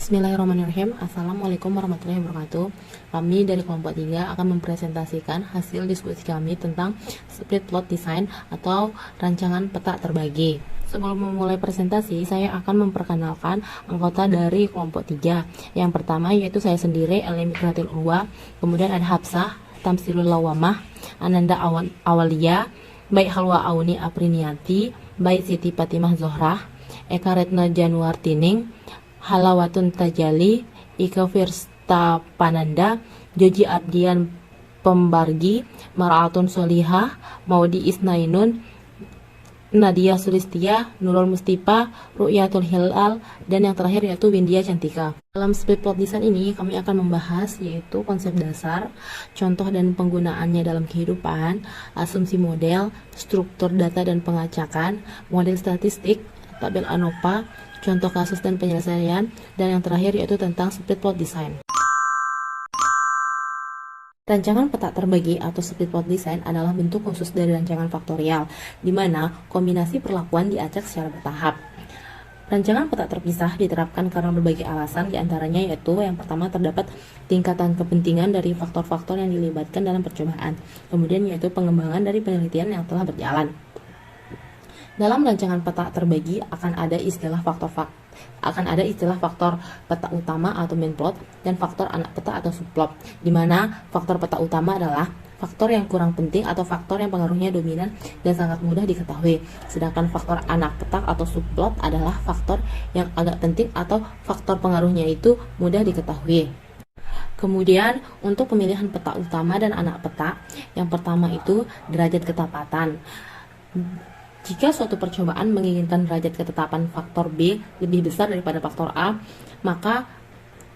Bismillahirrahmanirrahim. Assalamualaikum warahmatullahi wabarakatuh. Kami dari kelompok 3 akan mempresentasikan hasil diskusi kami tentang split plot design atau rancangan peta terbagi. Sebelum memulai presentasi, saya akan memperkenalkan anggota dari kelompok 3. Yang pertama yaitu saya sendiri, Elmi Kratil Urwa, kemudian ada Hafsah, Tamsilul Lawamah, Ananda Awalia, Baik Halwa Auni Aprinianti, Baik Siti Fatimah Zohrah, Eka Retna Januartining, Halawatun Tajali, Ika Firsta Pananda, Joji Ardian Pembargi, Maraatun Solihah, Maudi Isnainun, Nadia Sulistia, Nurul Mustifa, Ru'yatul Hilal, dan yang terakhir yaitu Windia Cantika. Dalam split plot design ini kami akan membahas yaitu konsep dasar, contoh dan penggunaannya dalam kehidupan, asumsi model, struktur data dan pengacakan, model statistik, tabel ANOVA, contoh kasus dan penyelesaian, dan yang terakhir yaitu tentang split plot design. Rancangan peta terbagi atau split plot design adalah bentuk khusus dari rancangan faktorial, di mana kombinasi perlakuan diacak secara bertahap. Rancangan peta terpisah diterapkan karena berbagai alasan, diantaranya yaitu yang pertama terdapat tingkatan kepentingan dari faktor-faktor yang dilibatkan dalam percobaan, kemudian yaitu pengembangan dari penelitian yang telah berjalan. Dalam rancangan peta terbagi akan ada istilah faktor peta utama atau main plot dan faktor anak peta atau subplot, di mana faktor peta utama adalah faktor yang kurang penting atau faktor yang pengaruhnya dominan dan sangat mudah diketahui, sedangkan faktor anak peta atau subplot adalah faktor yang agak penting atau faktor pengaruhnya itu mudah diketahui. Kemudian untuk pemilihan peta utama dan anak peta, yang pertama itu derajat ketepatan. Jika suatu percobaan menginginkan derajat ketetapan faktor B lebih besar daripada faktor A, maka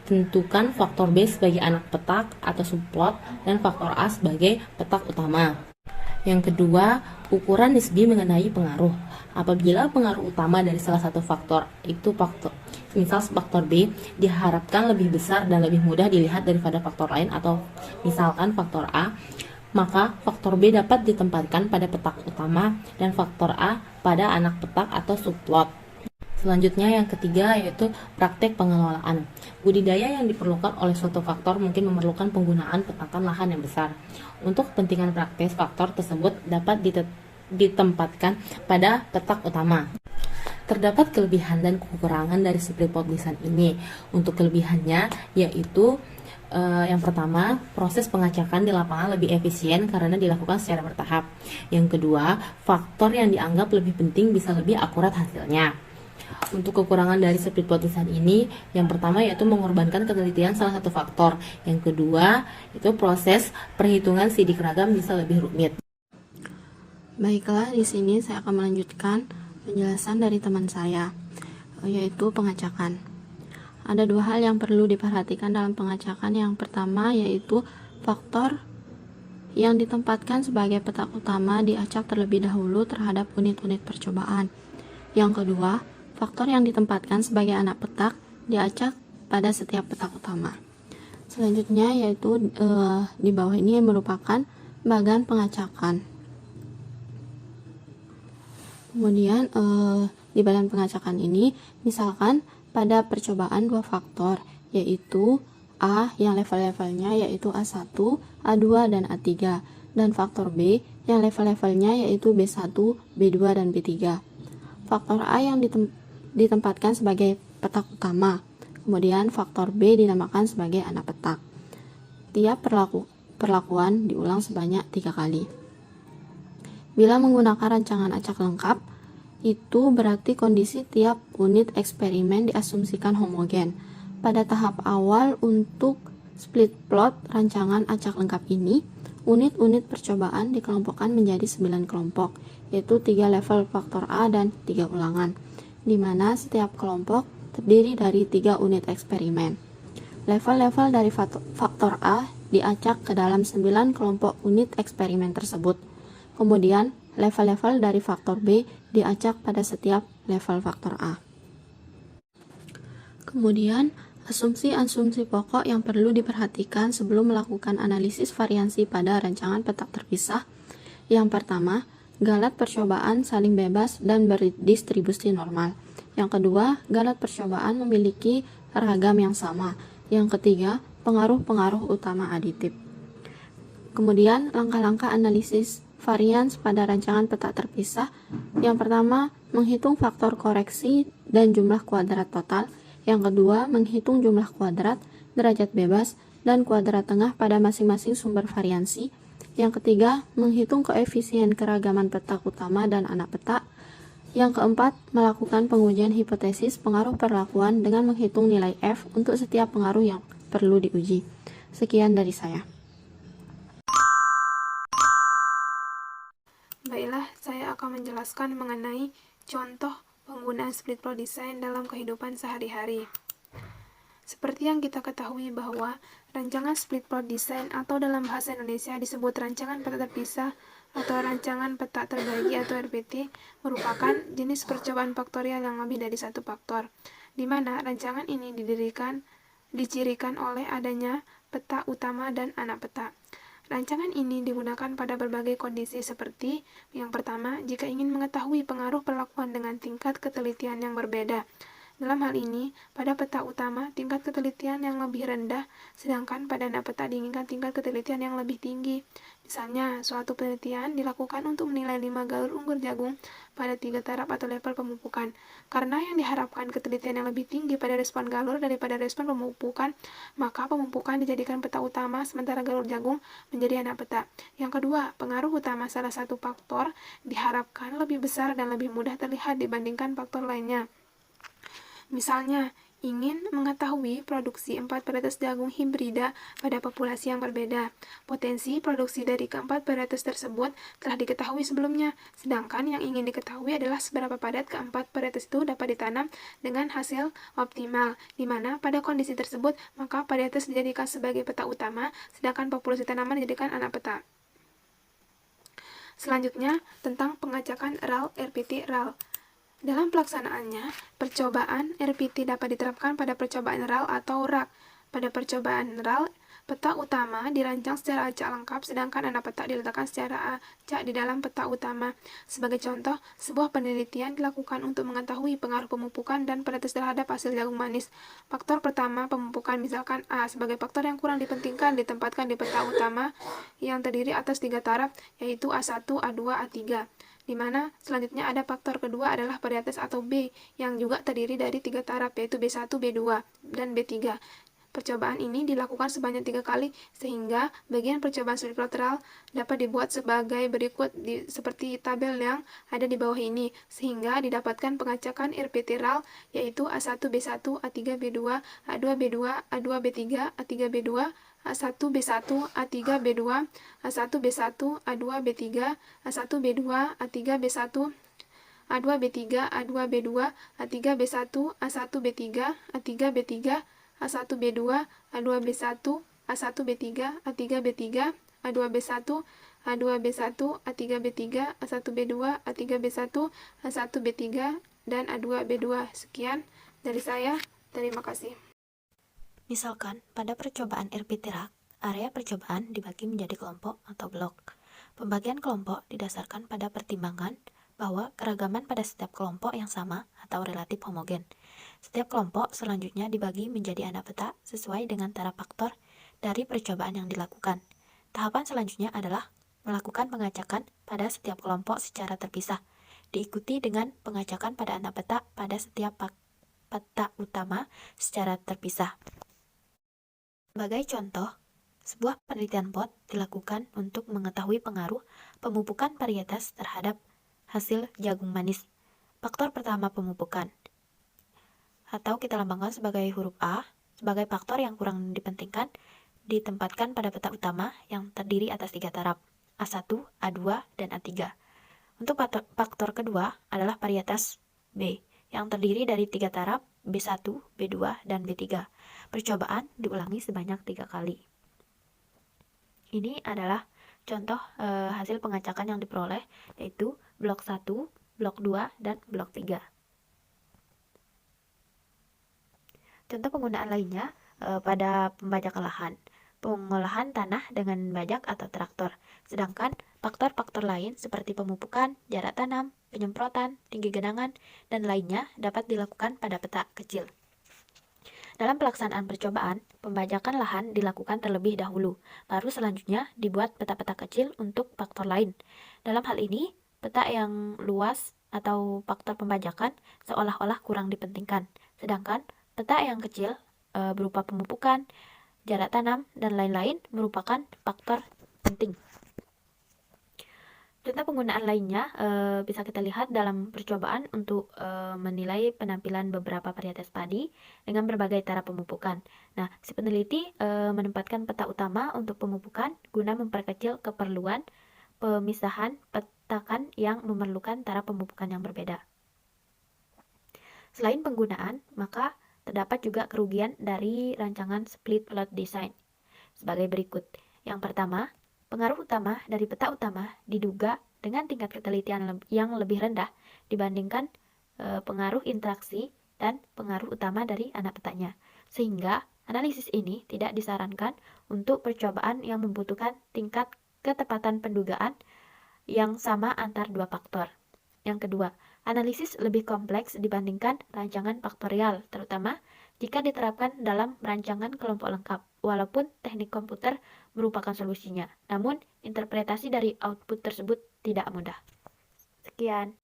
tentukan faktor B sebagai anak petak atau subplot dan faktor A sebagai petak utama. Yang kedua, ukuran nisbi mengenai pengaruh. Apabila pengaruh utama dari salah satu faktor itu misal faktor B diharapkan lebih besar dan lebih mudah dilihat daripada faktor lain atau misalkan faktor A, maka faktor B dapat ditempatkan pada petak utama dan faktor A pada anak petak atau subplot. Selanjutnya yang ketiga yaitu praktek pengelolaan. Budidaya yang diperlukan oleh suatu faktor mungkin memerlukan penggunaan petakan lahan yang besar. Untuk kepentingan praktis, faktor tersebut dapat ditempatkan pada petak utama. Terdapat kelebihan dan kekurangan dari split plot design ini. Untuk kelebihannya yaitu yang pertama, proses pengacakan di lapangan lebih efisien karena dilakukan secara bertahap. Yang kedua, faktor yang dianggap lebih penting bisa lebih akurat hasilnya. Untuk kekurangan dari split plot design ini, yang pertama yaitu mengorbankan ketelitian salah satu faktor. Yang kedua, itu proses perhitungan sidik ragam bisa lebih rumit. Baiklah, di sini saya akan melanjutkan penjelasan dari teman saya, yaitu pengacakan. Ada dua hal yang perlu diperhatikan dalam pengacakan. Yang pertama yaitu faktor yang ditempatkan sebagai petak utama diacak terlebih dahulu terhadap unit-unit percobaan. Yang kedua, faktor yang ditempatkan sebagai anak petak diacak pada setiap petak utama. Selanjutnya yaitu di bawah ini merupakan bagan pengacakan. Kemudian di bagan pengacakan ini misalkan pada percobaan dua faktor, yaitu A yang level-levelnya yaitu A1, A2, dan A3, dan faktor B yang level-levelnya yaitu B1, B2, dan B3. Faktor A yang ditempatkan sebagai petak utama, kemudian faktor B dinamakan sebagai anak petak. Tiap perlakuan diulang sebanyak 3 kali. Bila menggunakan rancangan acak lengkap, itu berarti kondisi tiap unit eksperimen diasumsikan homogen. Pada tahap awal untuk split plot rancangan acak lengkap ini, unit-unit percobaan dikelompokkan menjadi 9 kelompok, yaitu 3 level faktor A dan 3 ulangan, di mana setiap kelompok terdiri dari 3 unit eksperimen. Level-level dari faktor A diacak ke dalam 9 kelompok unit eksperimen tersebut. Kemudian, level-level dari faktor B diacak pada setiap level faktor A. Kemudian, asumsi-asumsi pokok yang perlu diperhatikan sebelum melakukan analisis variansi pada rancangan petak terpisah. Yang pertama, galat percobaan saling bebas dan berdistribusi normal. Yang kedua, galat percobaan memiliki ragam yang sama. Yang ketiga, pengaruh-pengaruh utama aditif. Kemudian, langkah-langkah analisis varians pada rancangan peta terpisah. Yang pertama, menghitung faktor koreksi dan jumlah kuadrat total. Yang kedua, menghitung jumlah kuadrat, derajat bebas, dan kuadrat tengah pada masing-masing sumber variansi. Yang ketiga, menghitung koefisien keragaman peta utama dan anak peta. Yang keempat, melakukan pengujian hipotesis pengaruh perlakuan dengan menghitung nilai F untuk setiap pengaruh yang perlu diuji. Sekian dari saya. Baiklah, saya akan menjelaskan mengenai contoh penggunaan split plot design dalam kehidupan sehari-hari. Seperti yang kita ketahui bahwa rancangan split plot design atau dalam bahasa Indonesia disebut rancangan peta terpisah atau rancangan peta terbagi atau RPT merupakan jenis percobaan faktorial yang lebih dari satu faktor, di mana rancangan ini dicirikan oleh adanya peta utama dan anak peta. Rancangan ini digunakan pada berbagai kondisi seperti yang pertama, jika ingin mengetahui pengaruh perlakuan dengan tingkat ketelitian yang berbeda. Dalam hal ini, pada peta utama, tingkat ketelitian yang lebih rendah, sedangkan pada anak peta diinginkan tingkat ketelitian yang lebih tinggi. Misalnya, suatu penelitian dilakukan untuk menilai 5 galur unggur jagung pada 3 taraf atau level pemupukan. Karena yang diharapkan ketelitian yang lebih tinggi pada respon galur daripada respon pemupukan, maka pemupukan dijadikan peta utama, sementara galur jagung menjadi anak peta. Yang kedua, pengaruh utama salah satu faktor diharapkan lebih besar dan lebih mudah terlihat dibandingkan faktor lainnya. Misalnya, ingin mengetahui produksi 4 varietas jagung hibrida pada populasi yang berbeda. Potensi produksi dari keempat varietas tersebut telah diketahui sebelumnya, sedangkan yang ingin diketahui adalah seberapa padat keempat varietas itu dapat ditanam dengan hasil optimal, di mana pada kondisi tersebut maka varietas dijadikan sebagai peta utama, sedangkan populasi tanaman dijadikan anak peta. Selanjutnya, tentang pengacakan RAL, RPT, RAL. Dalam pelaksanaannya, percobaan RPT dapat diterapkan pada percobaan RAL atau RAK. Pada percobaan RAL, peta utama dirancang secara acak lengkap, sedangkan anak peta diletakkan secara acak di dalam peta utama. Sebagai contoh, sebuah penelitian dilakukan untuk mengetahui pengaruh pemupukan dan paritas terhadap hasil jagung manis. Faktor pertama, pemupukan, misalkan A, sebagai faktor yang kurang dipentingkan ditempatkan di peta utama yang terdiri atas 3 taraf, yaitu A1, A2, A3. Di mana selanjutnya ada faktor kedua adalah varietas atau B yang juga terdiri dari 3 taraf, yaitu B1, B2, dan B3. Percobaan ini dilakukan sebanyak 3 kali, sehingga bagian percobaan split plot RAL dapat dibuat sebagai berikut seperti tabel yang ada di bawah ini, sehingga didapatkan pengacakan RPT RAL, yaitu A1, B1, A3, B2, A2, B2, A2, B3, A3, B2, A1, B1, A3, B2, A1, B1, A2, B3, A1, B2, A3, B1, A2, B3, A2, B2, A3, B1, A1, B3, A3, B3, A1, B2, A2, B1, A1, B3, A3, B3, A2, B1, A2, B1, A3, B3, A1, B2, A3, B1, A1, B3, dan A2, B2. Sekian dari saya. Terima kasih. Misalkan, pada percobaan RPT RAK, area percobaan dibagi menjadi kelompok atau blok. Pembagian kelompok didasarkan pada pertimbangan bahwa keragaman pada setiap kelompok yang sama atau relatif homogen. Setiap kelompok selanjutnya dibagi menjadi anak peta sesuai dengan taraf faktor dari percobaan yang dilakukan. Tahapan selanjutnya adalah melakukan pengacakan pada setiap kelompok secara terpisah, diikuti dengan pengacakan pada anak peta pada setiap peta utama secara terpisah. Sebagai contoh, sebuah penelitian plot dilakukan untuk mengetahui pengaruh pemupukan varietas terhadap hasil jagung manis. Faktor pertama, pemupukan, atau kita lambangkan sebagai huruf A, sebagai faktor yang kurang dipentingkan, ditempatkan pada peta utama yang terdiri atas 3 taraf, A1, A2, dan A3. Untuk faktor kedua adalah varietas B, yang terdiri dari 3 taraf, B1, B2, dan B3. Percobaan diulangi sebanyak 3 kali. Ini adalah contoh hasil pengacakan yang diperoleh, yaitu blok 1, blok 2, dan blok 3. Contoh penggunaan lainnya pada pembajak lahan, pengolahan tanah dengan bajak atau traktor. Sedangkan faktor-faktor lain seperti pemupukan, jarak tanam, penyemprotan, tinggi genangan, dan lainnya dapat dilakukan pada peta kecil. Dalam pelaksanaan percobaan, pembajakan lahan dilakukan terlebih dahulu, baru selanjutnya dibuat peta-peta kecil untuk faktor lain. Dalam hal ini, peta yang luas atau faktor pembajakan seolah-olah kurang dipentingkan, sedangkan peta yang kecil berupa pemupukan, jarak tanam, dan lain-lain merupakan faktor penting. Contoh penggunaan lainnya bisa kita lihat dalam percobaan untuk menilai penampilan beberapa varietas padi dengan berbagai cara pemupukan. Nah, si peneliti menempatkan peta utama untuk pemupukan guna memperkecil keperluan pemisahan petakan yang memerlukan cara pemupukan yang berbeda. Selain penggunaan, maka terdapat juga kerugian dari rancangan split plot design sebagai berikut. Yang pertama, pengaruh utama dari peta utama diduga dengan tingkat ketelitian yang lebih rendah dibandingkan pengaruh interaksi dan pengaruh utama dari anak petanya. Sehingga analisis ini tidak disarankan untuk percobaan yang membutuhkan tingkat ketepatan pendugaan yang sama antar dua faktor. Yang kedua, analisis lebih kompleks dibandingkan rancangan faktorial, terutama jika diterapkan dalam rancangan kelompok lengkap. Walaupun teknik komputer merupakan solusinya, namun interpretasi dari output tersebut tidak mudah. Sekian.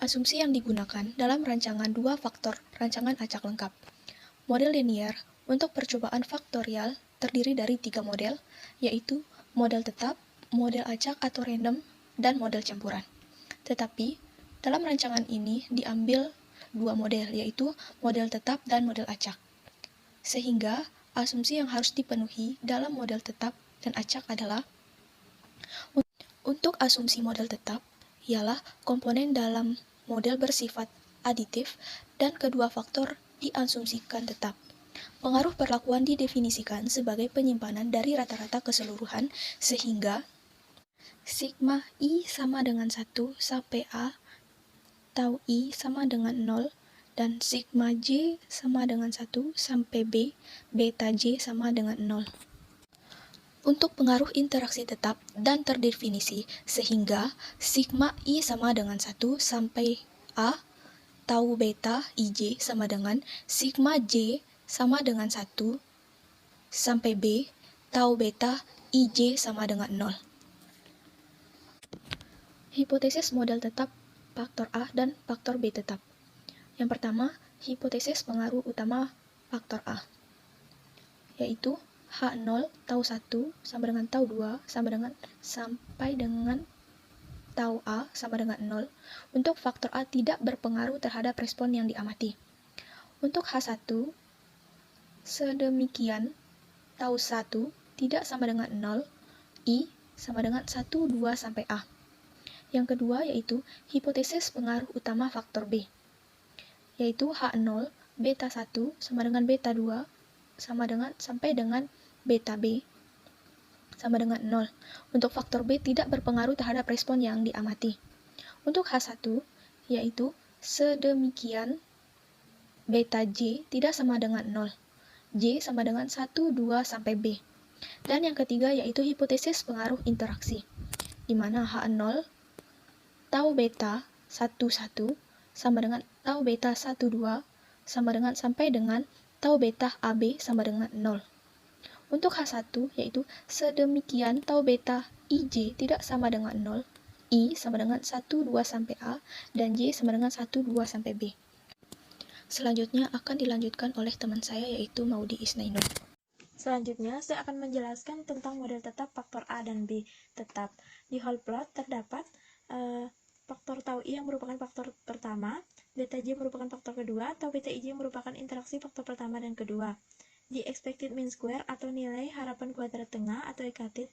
Asumsi yang digunakan dalam rancangan dua faktor rancangan acak lengkap. Model linear untuk percobaan faktorial terdiri dari 3 model, yaitu model tetap, model acak atau random, dan model campuran. Tetapi, dalam rancangan ini diambil 2 model, yaitu model tetap dan model acak. Sehingga, asumsi yang harus dipenuhi dalam model tetap dan acak adalah untuk asumsi model tetap, ialah komponen dalam model bersifat aditif dan kedua faktor diasumsikan tetap. Pengaruh perlakuan didefinisikan sebagai penyimpanan dari rata-rata keseluruhan sehingga sigma I sama dengan 1 sampai A, tau I sama dengan 0, dan sigma J sama dengan 1 sampai B, beta J sama dengan 0. Untuk pengaruh interaksi tetap dan terdefinisi sehingga sigma I sama dengan 1 sampai A, tau beta IJ sama dengan sigma J sama dengan 1 sampai B, tau beta IJ sama dengan 0. Hipotesis model tetap faktor A dan faktor B tetap. Yang pertama, hipotesis pengaruh utama faktor A, yaitu H0 tau 1 sama dengan tau 2 sampai dengan tau A sama dengan 0 untuk faktor A tidak berpengaruh terhadap respon yang diamati. Untuk H1, sedemikian tau 1 tidak sama dengan 0, I sama dengan 1, 2 sampai A. Yang kedua yaitu hipotesis pengaruh utama faktor B, yaitu H0 beta 1 sama dengan beta 2 sampai dengan beta B sama dengan 0. Untuk faktor B tidak berpengaruh terhadap respon yang diamati. Untuk H1 yaitu sedemikian beta J tidak sama dengan 0. J sama dengan 1, 2 sampai B. Dan yang ketiga yaitu hipotesis pengaruh interaksi, di mana H0 tau beta 1, 1 sama dengan tau beta 1, 2 sama dengan sampai dengan tau beta AB sama dengan 0. Untuk H1 yaitu sedemikian tau beta IJ tidak sama dengan 0, I sama dengan 1, 2 sampai A, dan J sama dengan 1, 2 sampai B. Selanjutnya akan dilanjutkan oleh teman saya yaitu Maudi Isnainur. Selanjutnya, saya akan menjelaskan tentang model tetap faktor A dan B tetap. Di whole plot terdapat faktor tau I yang merupakan faktor pertama, beta J merupakan faktor kedua, tau beta IJ merupakan interaksi faktor pertama dan kedua. Di expected mean square atau nilai harapan kuadrat tengah atau EKT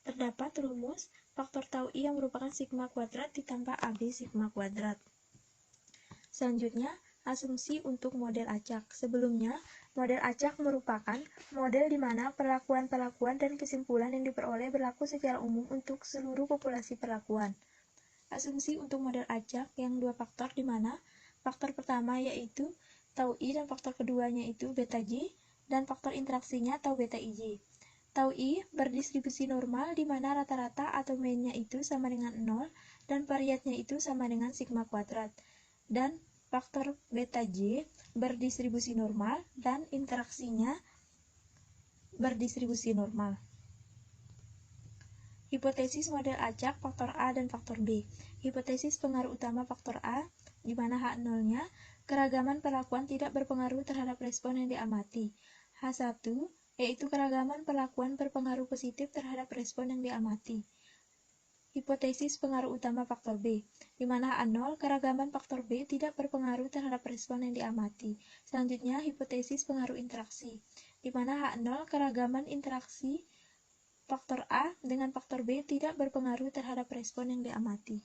terdapat rumus faktor tau I yang merupakan sigma kuadrat ditambah AB sigma kuadrat. Selanjutnya, asumsi untuk model acak. Sebelumnya, model acak merupakan model di mana perlakuan-perlakuan dan kesimpulan yang diperoleh berlaku secara umum untuk seluruh populasi perlakuan. Asumsi untuk model acak yang dua faktor di mana faktor pertama yaitu tau I dan faktor keduanya itu beta J dan faktor interaksinya tau beta IJ. Tau I berdistribusi normal di mana rata-rata atau mean-nya itu sama dengan 0 dan variatnya itu sama dengan sigma kuadrat. Dan faktor beta J berdistribusi normal dan interaksinya berdistribusi normal. Hipotesis model acak faktor A dan faktor B. Hipotesis pengaruh utama faktor A, di mana H0-nya keragaman perlakuan tidak berpengaruh terhadap respon yang diamati. H1, yaitu keragaman perlakuan berpengaruh positif terhadap respon yang diamati. Hipotesis pengaruh utama faktor B, di mana H0 keragaman faktor B tidak berpengaruh terhadap respon yang diamati. Selanjutnya, hipotesis pengaruh interaksi, di mana H0 keragaman interaksi faktor A dengan faktor B tidak berpengaruh terhadap respon yang diamati.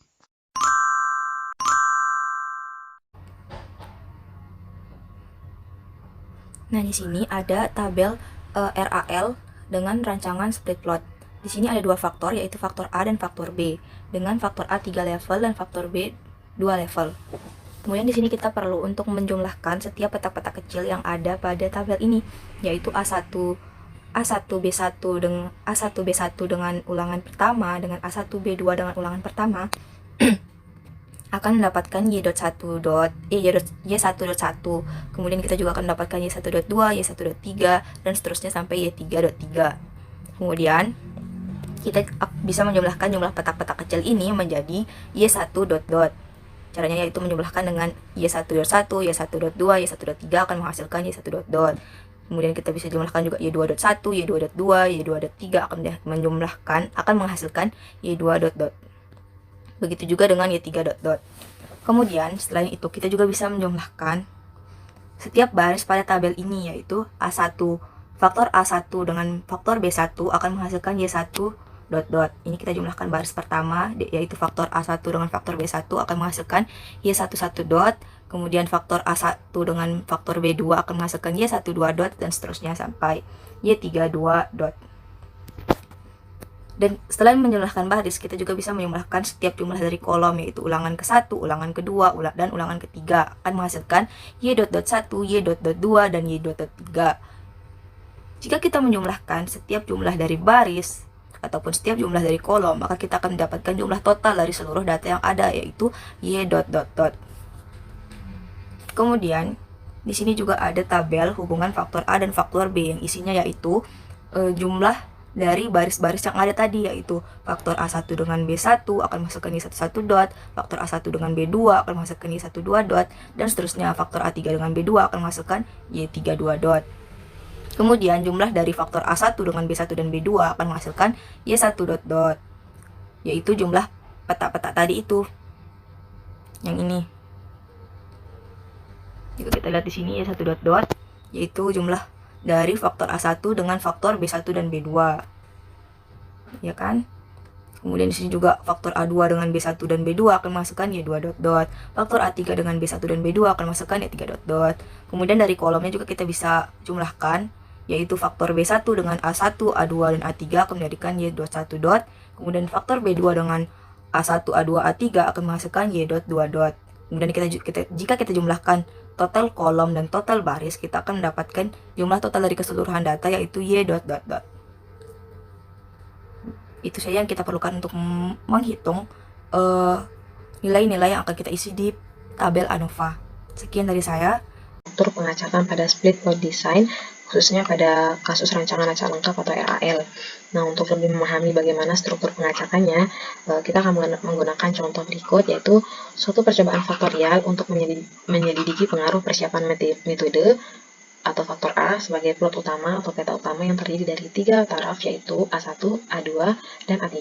Nah, di sini ada tabel RAL dengan rancangan split plot. Di sini ada dua faktor, yaitu faktor A dan faktor B, dengan faktor A 3 level dan faktor B 2 level. Kemudian di sini kita perlu untuk menjumlahkan setiap petak-petak kecil yang ada pada tabel ini, yaitu A1B1 dengan ulangan pertama dengan A1B2 dengan ulangan pertama akan mendapatkan Y1.1. Kemudian kita juga akan mendapatkan Y1.2, Y1.3 dan seterusnya sampai Y3.3. Kemudian kita bisa menjumlahkan jumlah petak-petak kecil ini menjadi Y1 dot dot. Caranya yaitu menjumlahkan dengan Y1.1, Y1.2, Y1.3 akan menghasilkan Y1 dot dot. Kemudian kita bisa jumlahkan juga Y2.1, Y2.2, Y2.3 akan menghasilkan Y2 dot dot. Begitu juga dengan Y3 dot dot. Kemudian selain itu kita juga bisa menjumlahkan setiap baris pada tabel ini, yaitu A1. Faktor A1 dengan faktor B1 akan menghasilkan Y1 dot dot. Ini kita jumlahkan baris pertama, yaitu faktor A1 dengan faktor B1 akan menghasilkan Y11 dot. Kemudian faktor A1 dengan faktor B2 akan menghasilkan Y12 dot dan seterusnya sampai Y32 dot. Dan setelah menjumlahkan baris, kita juga bisa menjumlahkan setiap jumlah dari kolom, yaitu ulangan ke-1, ulangan kedua, dan ulangan ketiga akan menghasilkan Y.1, Y.2 dan Y.3. Jika kita menjumlahkan setiap jumlah dari baris ataupun setiap jumlah dari kolom, maka kita akan mendapatkan jumlah total dari seluruh data yang ada, yaitu Y dot dot dot. Kemudian di sini juga ada tabel hubungan faktor A dan faktor B yang isinya yaitu jumlah dari baris-baris yang ada tadi, yaitu faktor A1 dengan B1 akan menghasilkan Y11 dot, faktor A1 dengan B2 akan menghasilkan Y12 dot, dan seterusnya faktor A3 dengan B2 akan menghasilkan Y32 dot. Kemudian jumlah dari faktor A1 dengan B1 dan B2 akan menghasilkan Y1 dot dot, yaitu jumlah petak-petak tadi itu. Yang ini. Jika kita lihat di sini Y1 dot dot, yaitu jumlah dari faktor A1 dengan faktor B1 dan B2. Ya kan? Kemudian di sini juga faktor A2 dengan B1 dan B2 akan menghasilkan Y2 dot dot. Faktor A3 dengan B1 dan B2 akan menghasilkan Y3 dot dot. Kemudian dari kolomnya juga kita bisa jumlahkan, yaitu faktor B1 dengan A1, A2 dan A3 akan menjadikan Y21 dot. Kemudian faktor B2 dengan A1, A2, A3 akan menghasilkan Y.2 dot. Kemudian jika kita jumlahkan total kolom dan total baris, kita akan mendapatkan jumlah total dari keseluruhan data, yaitu Y.dot dot dot. Itu saja yang kita perlukan untuk menghitung nilai-nilai yang akan kita isi di tabel ANOVA. Sekian dari saya. Struktur pengacakan pada split plot design, khususnya pada kasus rancangan acak lengkap atau RAL. Nah, untuk lebih memahami bagaimana struktur pengacakannya, kita akan menggunakan contoh berikut, yaitu suatu percobaan faktorial untuk menyelidiki pengaruh persiapan metode atau faktor A sebagai plot utama atau peta utama yang terdiri dari 3 taraf, yaitu A1, A2, dan A3.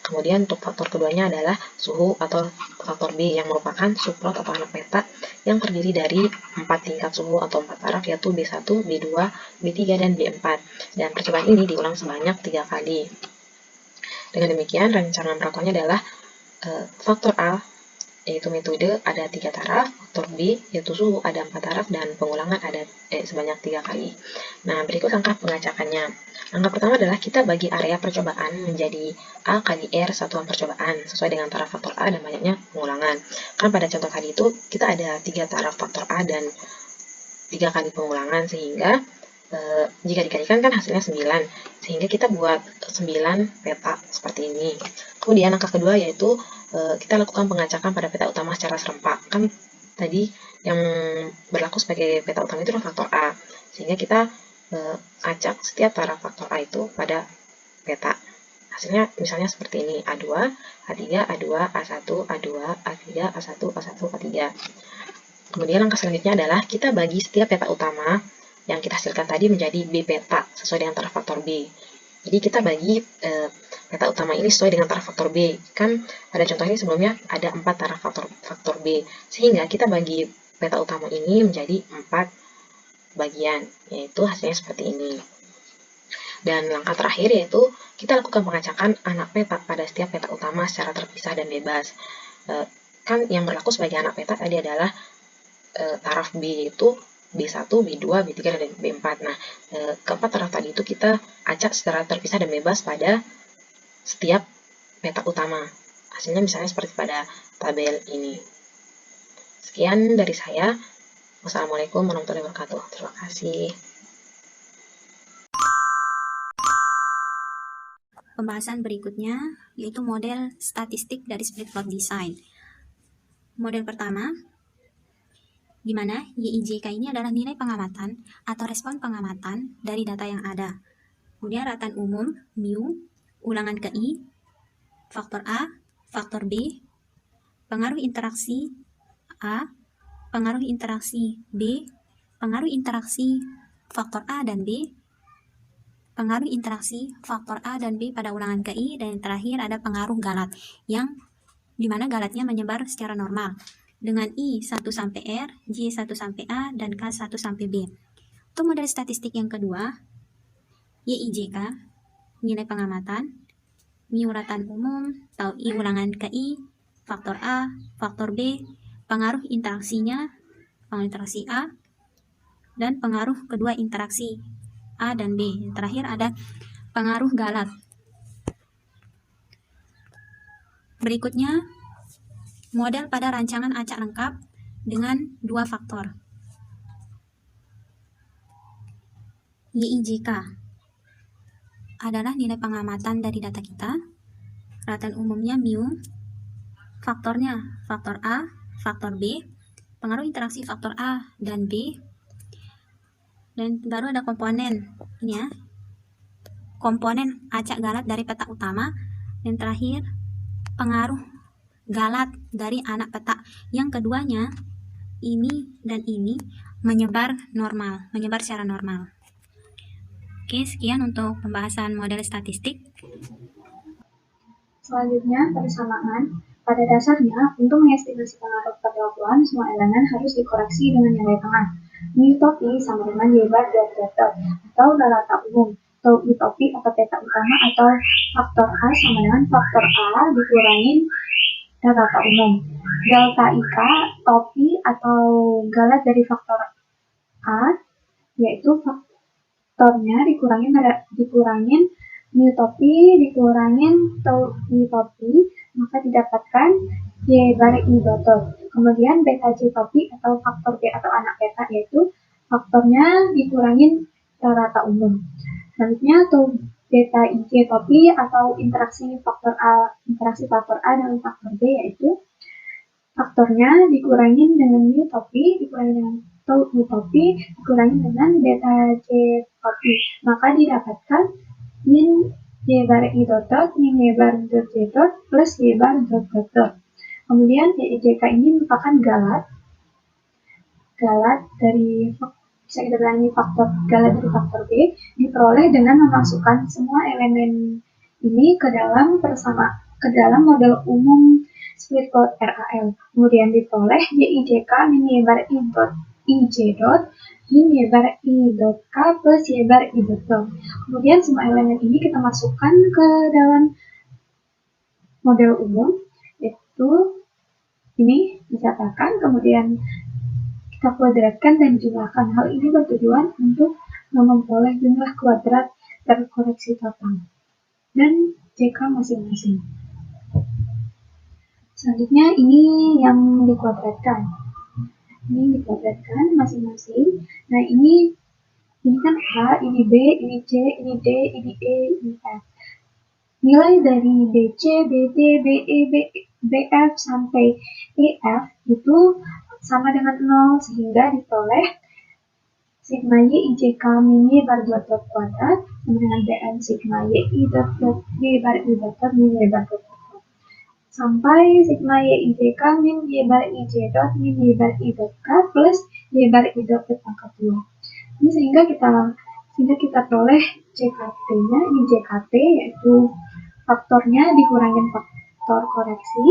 Kemudian untuk faktor keduanya adalah suhu atau faktor B yang merupakan subplot atau anak peta yang terdiri dari 4 tingkat suhu atau 4 taraf, yaitu B1, B2, B3, dan B4. Dan percobaan ini diulang sebanyak 3 kali. Dengan demikian, rancangan perlakuannya adalah faktor A, yaitu metode ada 3 taraf, faktor B, yaitu suhu ada 4 taraf, dan pengulangan ada sebanyak 3 kali. Nah, berikut langkah pengacakannya. Langkah pertama adalah kita bagi area percobaan menjadi A kali R satuan percobaan, sesuai dengan taraf faktor A dan banyaknya pengulangan. Kan pada contoh tadi itu, kita ada 3 taraf faktor A dan 3 kali pengulangan, sehingga jika dikalikan kan hasilnya 9, sehingga kita buat 9 peta seperti ini. Kemudian langkah kedua yaitu kita lakukan pengacakan pada peta utama secara serempak. Kan tadi yang berlaku sebagai peta utama itu adalah faktor A. Sehingga kita acak setiap taraf faktor A itu pada peta. Hasilnya misalnya seperti ini, A2, A3, A2, A1, A2, A3, A1, A1, A3. Kemudian langkah selanjutnya adalah kita bagi setiap peta utama yang kita hasilkan tadi menjadi B peta sesuai dengan taraf faktor B. Jadi kita bagi peta utama ini sesuai dengan taraf faktor B. Kan pada contoh ini sebelumnya ada 4 taraf faktor B. Sehingga kita bagi peta utama ini menjadi 4 bagian, yaitu hasilnya seperti ini. Dan langkah terakhir yaitu kita lakukan pengacakan anak peta pada setiap peta utama secara terpisah dan bebas. Kan yang berlaku sebagai anak peta tadi adalah taraf B, yaitu B1, B2, B3, dan B4. Nah, keempat taraf tadi itu kita acak secara terpisah dan bebas pada setiap peta utama. Hasilnya misalnya seperti pada tabel ini. Sekian dari saya. Wassalamualaikum warahmatullahi wabarakatuh. Terima kasih. Pembahasan berikutnya yaitu model statistik dari split plot design. Model pertama, di mana YIJK ini adalah nilai pengamatan atau respon pengamatan dari data yang ada. Kemudian rataan umum, mu, ulangan ke I, faktor A, faktor B, pengaruh interaksi A, pengaruh interaksi B, pengaruh interaksi faktor A dan B, pengaruh interaksi faktor A dan B pada ulangan ke I, dan yang terakhir ada pengaruh galat, yang dimana galatnya menyebar secara normal dengan I 1 sampai R, J 1 sampai A, dan K 1 sampai B. Untuk model statistik yang kedua, YIJK, nilai pengamatan, mu rataan umum, tau I ulangan ke I, faktor A, faktor B, pengaruh interaksinya, pengaruh interaksi A, dan pengaruh kedua interaksi A dan B. Yang terakhir ada pengaruh galat. Berikutnya, model pada rancangan acak lengkap dengan 2 faktor. YIJK adalah nilai pengamatan dari data kita, rataan umumnya mu, faktornya faktor A, faktor B, pengaruh interaksi faktor A dan B, dan baru ada komponen ini ya, komponen acak galat dari peta utama, dan terakhir pengaruh galat dari anak peta yang keduanya ini dan ini menyebar secara normal. Oke, sekian untuk pembahasan model statistik. Selanjutnya, persamaan. Pada dasarnya, untuk mengestimasi pengaruh perlakuan, semua elemen harus dikoreksi dengan nilai tengah. Mu topi sama dengan Y bar atau rata umum, atau I topi atau peta utama atau faktor A sama dengan faktor A dikurangin rata umum. Delta IK topi atau galat dari faktor A, yaitu faktornya dikurangin mu topi dikurangin tau I topi, maka didapatkan Y bar I dot. Kemudian beta J topi atau faktor B atau anak peta, yaitu faktornya dikurangin rata umum. Selanjutnya tuh beta IJ topi atau interaksi faktor A dengan faktor B, yaitu faktornya dikurangin dengan mu topi dikurangin dengan tau I topi dikurangin dengan beta J topi, maka didapatkan min Y bar I dot min Y bar dot J dot plus Y bar dot. Kemudian YIJK ini merupakan galat dari, bisa kita bilang ini galat dari faktor B, diperoleh dengan memasukkan semua elemen ini ke dalam model umum split plot RAL. Kemudian diperoleh YIJK min Y bar I dot IJ dot min Y bar I dot K plus Y bar I dot. Kemudian semua elemen ini kita masukkan ke dalam model umum, yaitu ini dicatakan, kemudian kita kuadratkan dan dijumlahkan. Hal ini bertujuan untuk memperoleh jumlah kuadrat terkoreksi total dan JK masing-masing. Selanjutnya ini yang dikuadratkan. Ini dikuadratkan masing-masing. Nah, ini kan A, ini B, ini C, ini D, ini E, ini F. Nilai dari BC, BD, BE, BF sampai EF itu sama dengan 0, sehingga diperoleh sigma y IJK min y bar dot kuadrat sama dengan Bn sigma y I dot y bar I dot min y bar dot kuadrat. Sampai sigma y IJK min y bar IJ dot min y bar I dot k plus y bar I dot pangkat 2. Ini sehingga kita peroleh JKT-nya, ini JKT yaitu faktornya dikurangin faktor koreksi,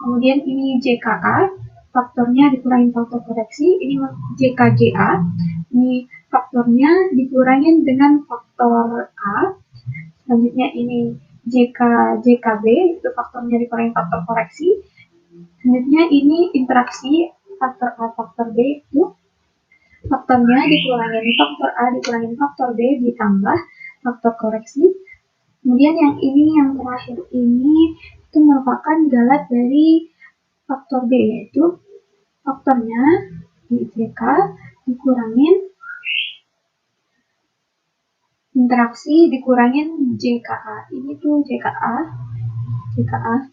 kemudian ini JKA, faktornya dikurangin faktor koreksi, ini JKGA, ini faktornya dikurangin dengan faktor A, selanjutnya ini JKB, itu faktornya dikurangin faktor koreksi, selanjutnya ini interaksi faktor A, faktor B, itu faktornya dikurangin faktor A dikurangin faktor B ditambah faktor koreksi. Kemudian yang ini yang terakhir ini itu merupakan galat dari faktor B, yaitu faktornya di JK dikurangin interaksi dikurangin JKA. Ini tuh JKA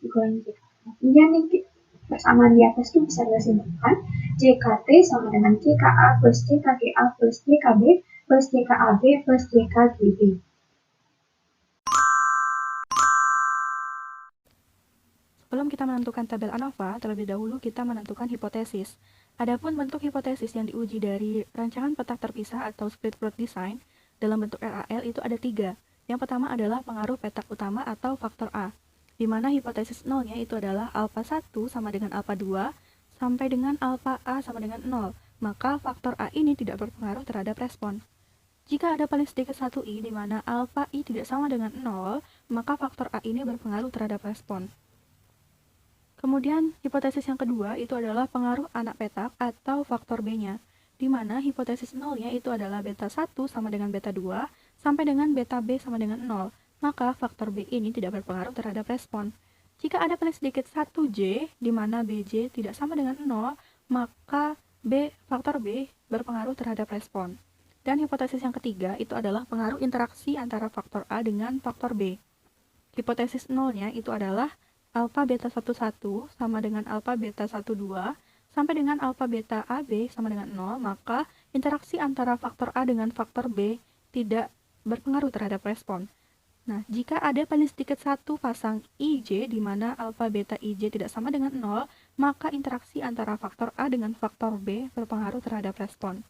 dikurangin JKA. Kemudian ini persamaan di atas itu bisa disimpulkan JKT sama dengan JKA plus JKGA plus JKB plus JKAB plus JKGB. Sebelum kita menentukan tabel ANOVA, terlebih dahulu kita menentukan hipotesis. Adapun bentuk hipotesis yang diuji dari rancangan peta terpisah atau split plot design dalam bentuk RAL itu ada 3. Yang pertama adalah pengaruh petak utama atau faktor A, di mana hipotesis nolnya itu adalah alfa 1 sama dengan alfa 2 sampai dengan alfa A sama dengan 0, maka faktor A ini tidak berpengaruh terhadap respon. Jika ada paling sedikit 1 I, di mana alfa I tidak sama dengan 0, maka faktor A ini berpengaruh terhadap respon. Kemudian, hipotesis yang kedua itu adalah pengaruh anak petak atau faktor B-nya, di mana hipotesis nolnya itu adalah beta 1 sama dengan beta 2 sampai dengan beta B sama dengan 0, maka faktor B ini tidak berpengaruh terhadap respon. Jika ada paling sedikit 1J, di mana BJ tidak sama dengan 0, maka faktor B berpengaruh terhadap respon. Dan hipotesis yang ketiga itu adalah pengaruh interaksi antara faktor A dengan faktor B. Hipotesis nolnya itu adalah alfa beta 11 sama dengan alfa beta 12 sampai dengan alfa beta AB sama dengan 0, maka interaksi antara faktor A dengan faktor B tidak berpengaruh terhadap respon. Nah, jika ada paling sedikit 1 pasang IJ di mana alfa beta IJ tidak sama dengan 0, maka interaksi antara faktor A dengan faktor B berpengaruh terhadap respon.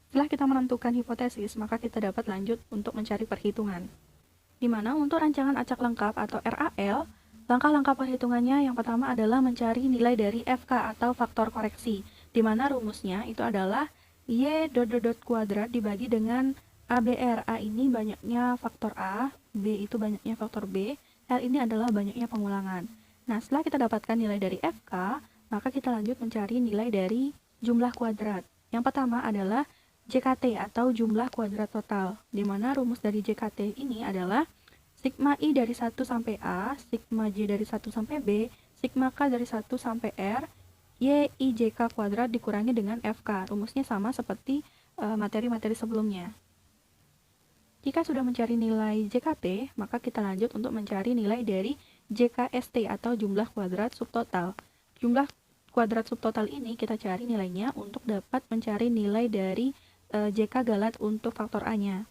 Setelah kita menentukan hipotesis, maka kita dapat lanjut untuk mencari perhitungan. Di mana untuk rancangan acak lengkap atau RAL, langkah-langkah perhitungannya yang pertama adalah mencari nilai dari FK atau faktor koreksi, di mana rumusnya itu adalah Y dot kuadrat dibagi dengan ABR. A ini banyaknya faktor A, B itu banyaknya faktor B, L ini adalah banyaknya pengulangan. Nah, setelah kita dapatkan nilai dari FK, maka kita lanjut mencari nilai dari jumlah kuadrat. Yang pertama adalah JKT atau jumlah kuadrat total, di mana rumus dari JKT ini adalah sigma I dari 1 sampai A, sigma J dari 1 sampai B, sigma K dari 1 sampai R, Y I J K kuadrat dikurangi dengan FK. Rumusnya sama seperti materi-materi sebelumnya. Jika sudah mencari nilai JKT, maka kita lanjut untuk mencari nilai dari JKST atau jumlah kuadrat subtotal. Jumlah kuadrat subtotal ini kita cari nilainya untuk dapat mencari nilai dari JK galat untuk faktor A-nya.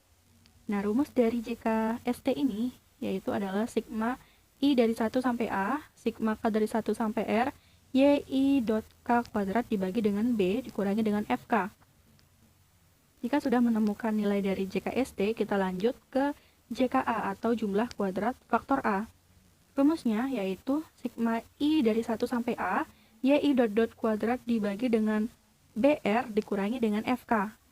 Nah, rumus dari JKST ini yaitu adalah sigma I dari 1 sampai A, sigma K dari 1 sampai R, YI dot K kuadrat dibagi dengan B dikurangi dengan FK. Jika sudah menemukan nilai dari JKST, kita lanjut ke JKA atau jumlah kuadrat faktor A. Rumusnya yaitu sigma I dari 1 sampai A, YI dot kuadrat dibagi dengan BR dikurangi dengan FK.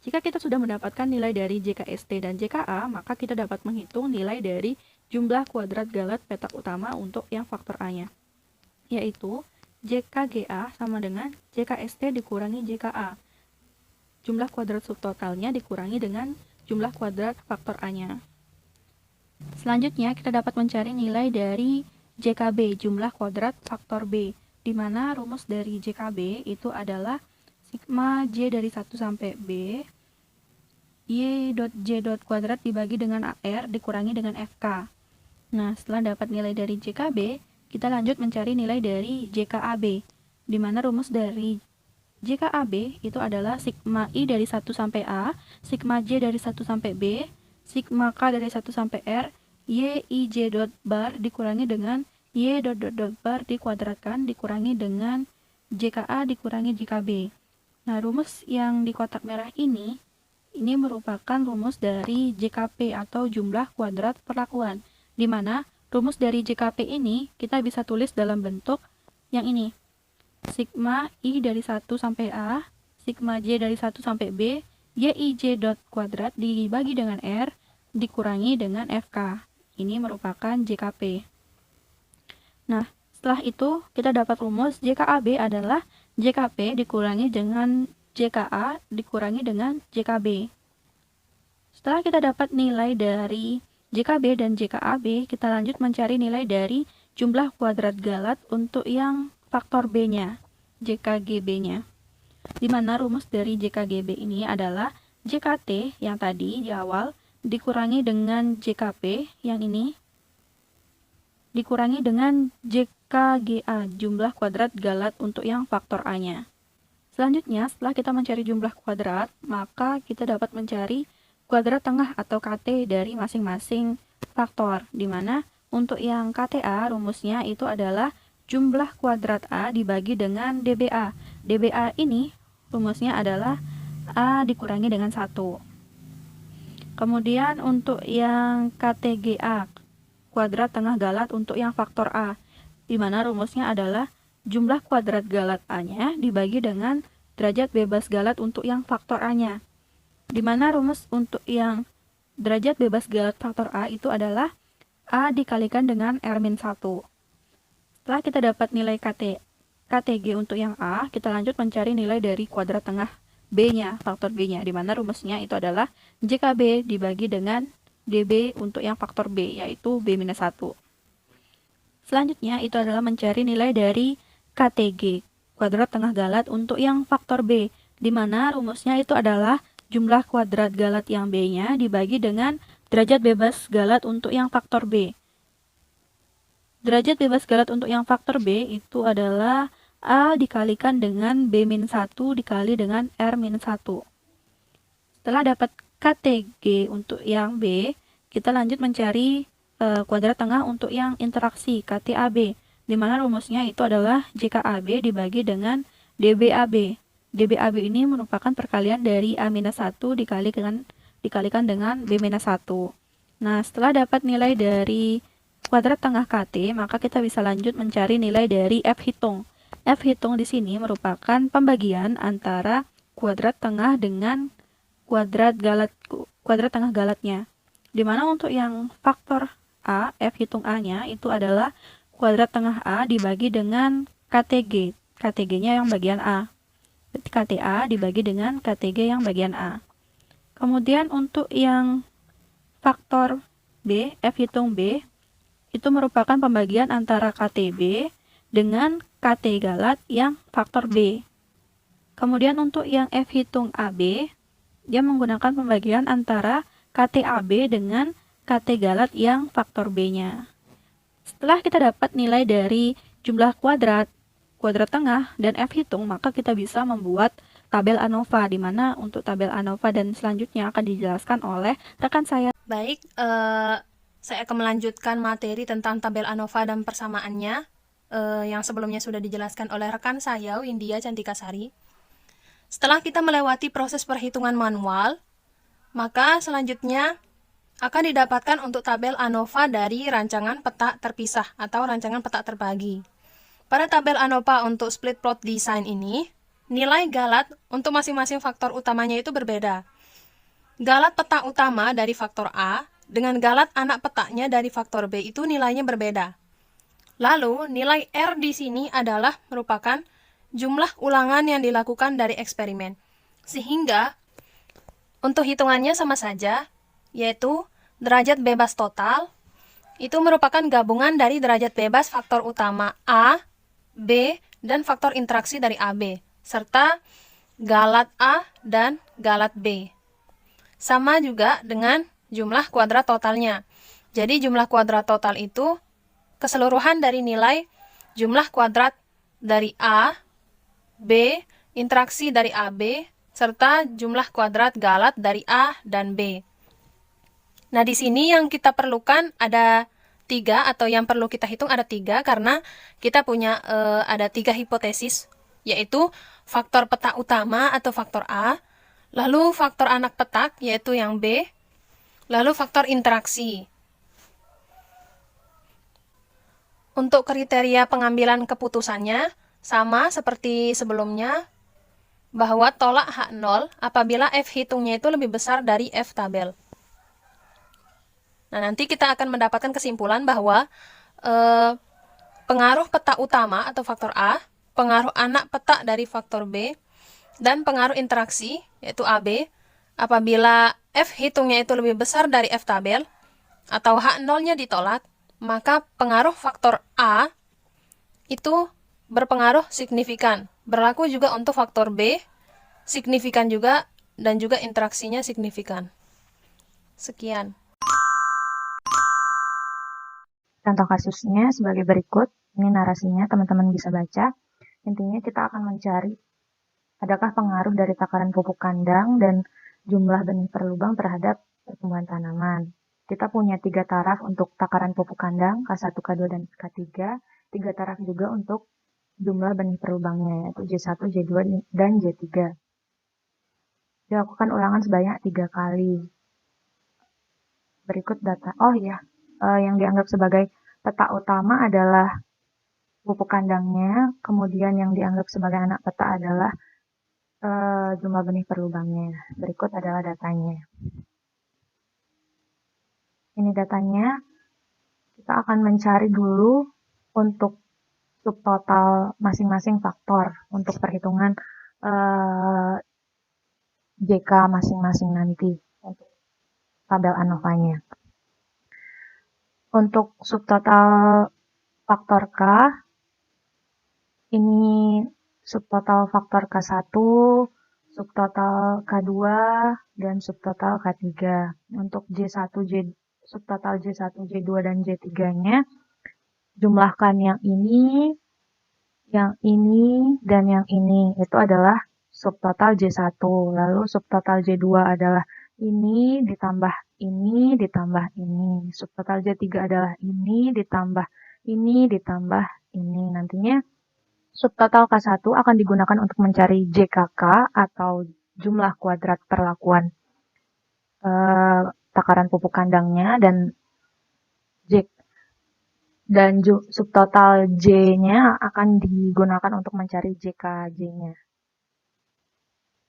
Jika kita sudah mendapatkan nilai dari JKST dan JKA, maka kita dapat menghitung nilai dari jumlah kuadrat galat petak utama untuk yang faktor A-nya, yaitu JKGA sama dengan JKST dikurangi JKA. Jumlah kuadrat subtotalnya dikurangi dengan jumlah kuadrat faktor A-nya. Selanjutnya, kita dapat mencari nilai dari JKB, jumlah kuadrat faktor B, di mana rumus dari JKB itu adalah sigma J dari 1 sampai B, Y dot J dot kuadrat dibagi dengan AR dikurangi dengan FK. Nah, setelah dapat nilai dari JKB, kita lanjut mencari nilai dari JKAB. di mana rumus dari JKAB itu adalah sigma I dari 1 sampai A, sigma J dari 1 sampai B, sigma K dari 1 sampai R, YIJ dot bar dikurangi dengan Y dot dot dot bar dikuadratkan dikurangi dengan JKA dikurangi JKB. Nah, rumus yang di kotak merah ini merupakan rumus dari JKP atau jumlah kuadrat perlakuan, di mana rumus dari JKP ini kita bisa tulis dalam bentuk yang ini. Sigma I dari 1 sampai A, sigma J dari 1 sampai B, YIJ dot kuadrat dibagi dengan R, dikurangi dengan FK. Ini merupakan JKP. Nah, setelah itu kita dapat rumus JKAB adalah JKP dikurangi dengan JKA dikurangi dengan JKB. Setelah kita dapat nilai dari JKB dan JKAB, kita lanjut mencari nilai dari jumlah kuadrat galat untuk yang faktor B-nya, JKGB-nya. Di mana rumus dari JKGB ini adalah JKT yang tadi di awal dikurangi dengan JKP yang ini dikurangi dengan JKGA, jumlah kuadrat galat untuk yang faktor A-nya. Selanjutnya, setelah kita mencari jumlah kuadrat, maka kita dapat mencari kuadrat tengah atau KT dari masing-masing faktor, di mana untuk yang KTA rumusnya itu adalah jumlah kuadrat A dibagi dengan DBA. DBA ini rumusnya adalah A dikurangi dengan 1. Kemudian untuk yang KTGA, kuadrat tengah galat untuk yang faktor A, di mana rumusnya adalah jumlah kuadrat galat A-nya dibagi dengan derajat bebas galat untuk yang faktor A-nya. Di mana rumus untuk yang derajat bebas galat faktor A itu adalah A dikalikan dengan R-1. Setelah kita dapat nilai KTG untuk yang A, kita lanjut mencari nilai dari kuadrat tengah B-nya, faktor B-nya, di mana rumusnya itu adalah JKB dibagi dengan DB untuk yang faktor B, yaitu B-1. Selanjutnya, itu adalah mencari nilai dari KTG, kuadrat tengah galat untuk yang faktor B, di mana rumusnya itu adalah jumlah kuadrat galat yang B-nya dibagi dengan derajat bebas galat untuk yang faktor B. Derajat bebas galat untuk yang faktor B itu adalah A dikalikan dengan B-1 dikali dengan R-1. Setelah dapat KTG untuk yang B, kita lanjut mencari kuadrat tengah untuk yang interaksi KTAB, di mana rumusnya itu adalah JKAB dibagi dengan DBAB. DBAB ini merupakan perkalian dari A-1 dikalikan dengan B-1. Nah, setelah dapat nilai dari kuadrat tengah KT, maka kita bisa lanjut mencari nilai dari F hitung. F hitung di sini merupakan pembagian antara kuadrat tengah dengan kuadrat tengah galatnya. Di mana untuk yang faktor A, F hitung A-nya itu adalah kuadrat tengah A dibagi dengan KTG. KTG-nya yang bagian A. KTA dibagi dengan KTG yang bagian A. Kemudian untuk yang faktor B, F hitung B, itu merupakan pembagian antara KTB dengan KT galat yang faktor B. Kemudian untuk yang F hitung AB, dia menggunakan pembagian antara KTAB dengan KT galat yang faktor B-nya. Setelah kita dapat nilai dari jumlah kuadrat tengah, dan F hitung, maka kita bisa membuat tabel ANOVA, di mana untuk tabel ANOVA dan selanjutnya akan dijelaskan oleh rekan saya. Baik, saya akan melanjutkan materi tentang tabel ANOVA dan persamaannya yang sebelumnya sudah dijelaskan oleh rekan saya, Windia Cantikasari. Setelah kita melewati proses perhitungan manual, maka selanjutnya akan didapatkan untuk tabel ANOVA dari rancangan peta terpisah atau rancangan peta terbagi. Pada tabel ANOVA untuk split plot design ini, nilai galat untuk masing-masing faktor utamanya itu berbeda. Galat peta utama dari faktor A dengan galat anak petanya dari faktor B itu nilainya berbeda. Lalu, nilai R di sini adalah merupakan jumlah ulangan yang dilakukan dari eksperimen. Sehingga, untuk hitungannya sama saja, yaitu derajat bebas total, itu merupakan gabungan dari derajat bebas faktor utama A, B, dan faktor interaksi dari AB, serta galat A dan galat B. Sama juga dengan jumlah kuadrat totalnya. Jadi jumlah kuadrat total itu keseluruhan dari nilai jumlah kuadrat dari A, B. Interaksi dari AB, serta jumlah kuadrat galat dari A dan B. Nah, di sini yang kita perlukan ada 3, atau yang perlu kita hitung ada 3, karena kita punya ada 3 hipotesis, yaitu faktor peta utama atau faktor A, lalu faktor anak petak, yaitu yang B, lalu faktor interaksi. Untuk kriteria pengambilan keputusannya, sama seperti sebelumnya, bahwa tolak H0 apabila F hitungnya itu lebih besar dari F tabel. Nah, nanti kita akan mendapatkan kesimpulan bahwa pengaruh peta utama atau faktor A, pengaruh anak peta dari faktor B, dan pengaruh interaksi, yaitu AB, apabila F hitungnya itu lebih besar dari F tabel, atau H0-nya ditolak, maka pengaruh faktor A itu berpengaruh signifikan. Berlaku juga untuk faktor B, signifikan juga, dan juga interaksinya signifikan. Sekian. Contoh kasusnya sebagai berikut. Ini narasinya, teman-teman bisa baca. Intinya kita akan mencari adakah pengaruh dari takaran pupuk kandang dan jumlah benih per lubang terhadap pertumbuhan tanaman. Kita punya 3 taraf untuk takaran pupuk kandang, K1, K2, dan K3. 3 taraf juga untuk jumlah benih per lubangnya, yaitu J1, J2, dan J3. Dilakukan ulangan sebanyak 3 kali. Berikut data. Yang dianggap sebagai peta utama adalah pupuk kandangnya, kemudian yang dianggap sebagai anak peta adalah jumlah benih per lubangnya. Berikut adalah datanya. Ini datanya. Kita akan mencari dulu untuk subtotal masing-masing faktor untuk perhitungan JK masing-masing nanti untuk tabel ANOVA-nya. Untuk subtotal faktor K, ini subtotal faktor K1, subtotal K2, dan subtotal K3. Untuk J1, subtotal J1, J2, dan J3-nya, jumlahkan yang ini, dan yang ini. Itu adalah subtotal J1. Lalu subtotal J2 adalah ini ditambah ini ditambah ini. Subtotal J3 adalah ini ditambah ini ditambah ini. Nantinya subtotal K1 akan digunakan untuk mencari JKK atau jumlah kuadrat perlakuan takaran pupuk kandangnya, dan subtotal J-nya akan digunakan untuk mencari JKJ-nya.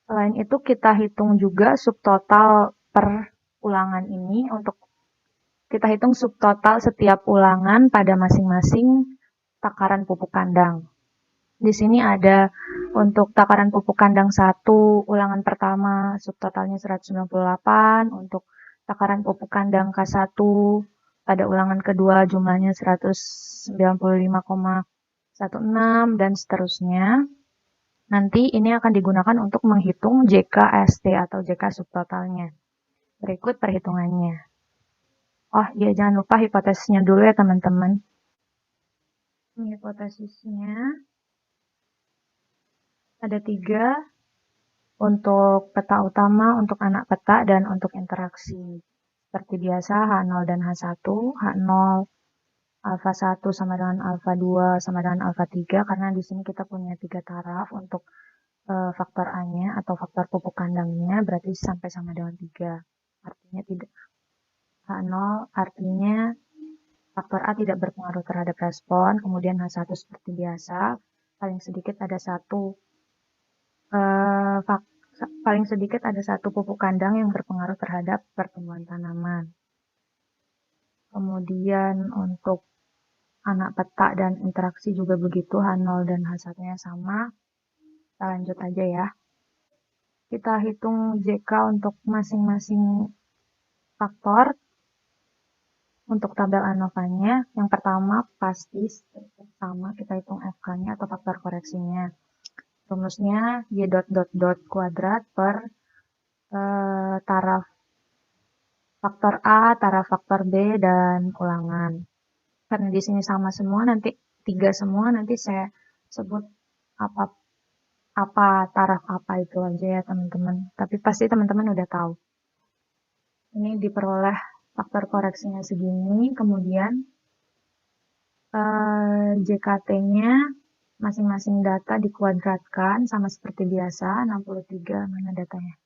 Selain itu kita hitung juga subtotal per ulangan ini, untuk kita hitung subtotal setiap ulangan pada masing-masing takaran pupuk kandang. Di sini ada untuk takaran pupuk kandang 1 ulangan pertama subtotalnya 198, untuk takaran pupuk kandang K1 pada ulangan kedua jumlahnya 195,16 dan seterusnya. Nanti ini akan digunakan untuk menghitung JKST atau JK subtotalnya. Berikut perhitungannya. Jangan lupa hipotesisnya dulu ya teman-teman. Ini hipotesisnya ada 3 untuk peta utama, untuk anak peta, dan untuk interaksi. Seperti biasa H0 dan H1. H0 alfa 1 sama dengan alfa 2 sama dengan alfa 3, karena di sini kita punya 3 taraf untuk faktor A-nya atau faktor pupuk kandangnya, berarti sampai sama dengan 3. Artinya tidak H0 artinya faktor A tidak berpengaruh terhadap respon. Kemudian H1 seperti biasa, paling sedikit ada satu pupuk kandang yang berpengaruh terhadap pertumbuhan tanaman. Kemudian untuk anak peta dan interaksi juga begitu, H0 dan H1-nya sama. Kita lanjut aja ya. Kita hitung JK untuk masing-masing faktor. Untuk tabel ANOVA-nya, yang pertama pasti sama, kita hitung FK-nya atau faktor koreksinya. Rumusnya Y dot kuadrat per taraf faktor A, taraf faktor B, dan ulangan. Karena di sini sama semua, nanti 3 semua, nanti saya sebut apa, taraf apa itu aja ya teman-teman. Tapi pasti teman-teman udah tahu. Ini diperoleh faktor koreksinya segini, kemudian JKT-nya masing-masing data dikuadratkan sama seperti biasa, 63, mana datanya?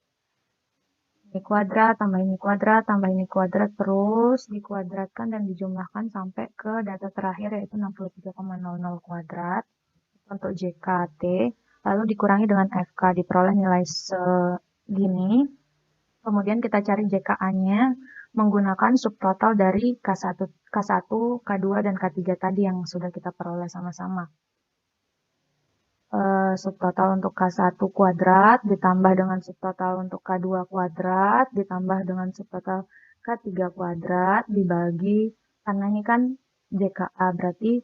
Ini kuadrat, tambah ini kuadrat, tambah ini kuadrat, terus dikuadratkan dan dijumlahkan sampai ke data terakhir yaitu 63,00 kuadrat untuk JKT, lalu dikurangi dengan FK, diperoleh nilai segini. Kemudian kita cari JKA-nya menggunakan subtotal dari K1, K2, dan K3 tadi yang sudah kita peroleh sama-sama. Subtotal untuk K1 kuadrat ditambah dengan subtotal untuk K2 kuadrat ditambah dengan subtotal K3 kuadrat dibagi, karena ini kan JKA berarti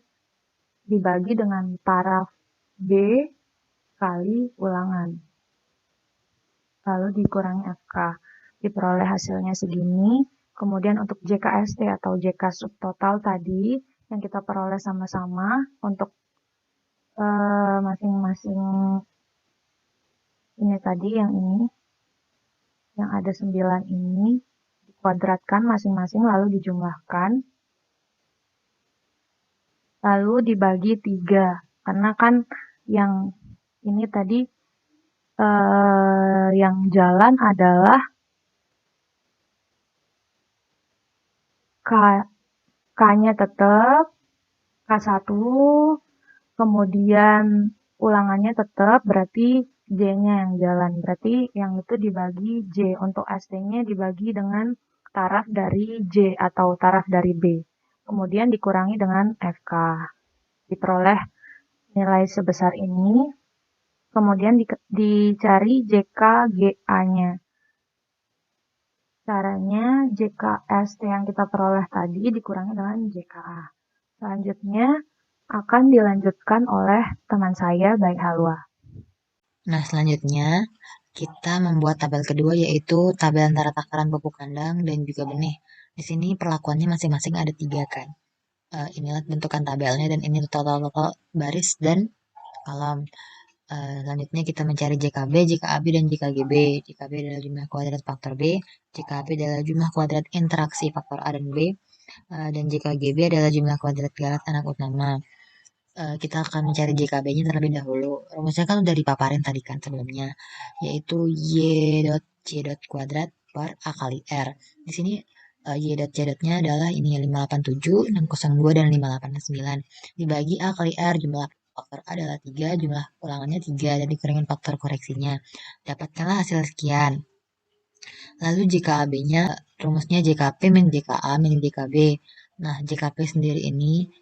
dibagi dengan taraf B kali ulangan. Lalu dikurangi FK. Diperoleh hasilnya segini. Kemudian untuk JKST atau JK subtotal tadi yang kita peroleh sama-sama untuk masing-masing ini tadi, yang ini, yang ada 9 ini, dikuadratkan masing-masing lalu dijumlahkan. Lalu dibagi 3, karena kan yang ini tadi yang jalan adalah K-nya tetap, K1, kemudian ulangannya tetap, berarti J-nya yang jalan. Berarti yang itu dibagi J. Untuk ST-nya dibagi dengan taraf dari J atau taraf dari B. Kemudian dikurangi dengan FK. Diperoleh nilai sebesar ini. Kemudian dicari JKGA-nya. Caranya JKST yang kita peroleh tadi dikurangi dengan JKA. Selanjutnya akan dilanjutkan oleh teman saya, Baik Halwa. Nah, selanjutnya kita membuat tabel kedua, yaitu tabel antara takaran pupuk kandang dan juga benih. Di sini perlakuannya masing-masing ada 3 kan. Inilah bentukan tabelnya dan ini total baris dan kolom. Selanjutnya kita mencari JKB, JKAB, dan JKGB. JKB adalah jumlah kuadrat faktor B, JKB adalah jumlah kuadrat interaksi faktor A dan B, dan JKGB adalah jumlah kuadrat galat anak utama. Kita akan mencari JKB-nya terlebih dahulu. Rumusnya kan udah dipaparin tadi kan sebelumnya, yaitu Y dot C dot kuadrat per A kali R. Di sini Y dot C dotnya adalah ini 587, 602, dan 589. Dibagi A kali R, jumlah faktor A adalah 3, jumlah ulangannya 3, dan dikurangi faktor koreksinya. Dapatkanlah hasil sekian. Lalu JKAB-nya, rumusnya JKP min JKA min JKB. Nah, JKP sendiri ini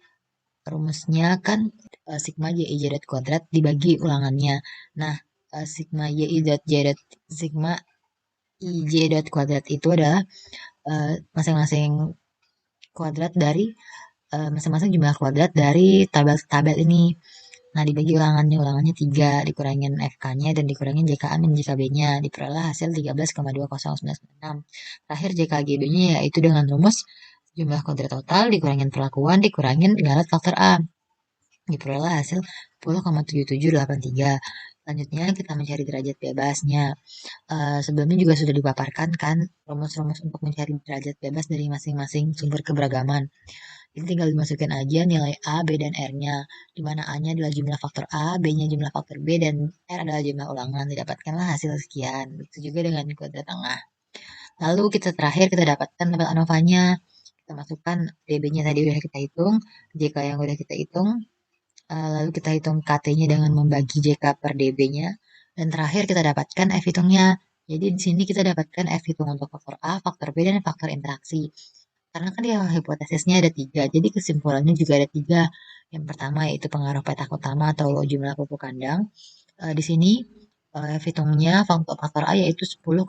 rumusnya kan sigma YI dot kuadrat dibagi ulangannya. Nah, sigma YI dot sigma IJ dot kuadrat itu adalah masing-masing kuadrat dari masing-masing jumlah kuadrat dari tabel ini. Nah, dibagi ulangannya 3, dikurangin FK-nya dan dikurangin JKA min JKB-nya. Diperoleh hasil 13,20996. Terakhir JKGB-nya yaitu dengan rumus jumlah kuadrat total dikurangin perlakuan dikurangin galat faktor A. Diperoleh hasil 10,7783. Selanjutnya kita mencari derajat bebasnya. Sebelumnya juga sudah dipaparkan kan rumus-rumus untuk mencari derajat bebas dari masing-masing sumber keberagaman. Ini tinggal dimasukin aja nilai A, B, dan R-nya, di mana A-nya adalah jumlah faktor A, B-nya jumlah faktor B, dan R adalah jumlah ulangan. Didapatkanlah hasil sekian. Begitu juga dengan kuadrat tengah. Lalu kita dapatkan tabel ANOVA-nya. Kita masukkan DB-nya tadi udah kita hitung, JK yang udah kita hitung, lalu kita hitung KT-nya dengan membagi JK per DB-nya, dan terakhir kita dapatkan F hitungnya. Jadi di sini kita dapatkan F hitung untuk faktor A, faktor B, dan faktor interaksi. Karena kan dia hipotesisnya ada 3, jadi kesimpulannya juga ada 3. Yang pertama yaitu pengaruh petak utama atau jumlah pupuk kandang. Di sini F hitungnya faktor A yaitu 10,80.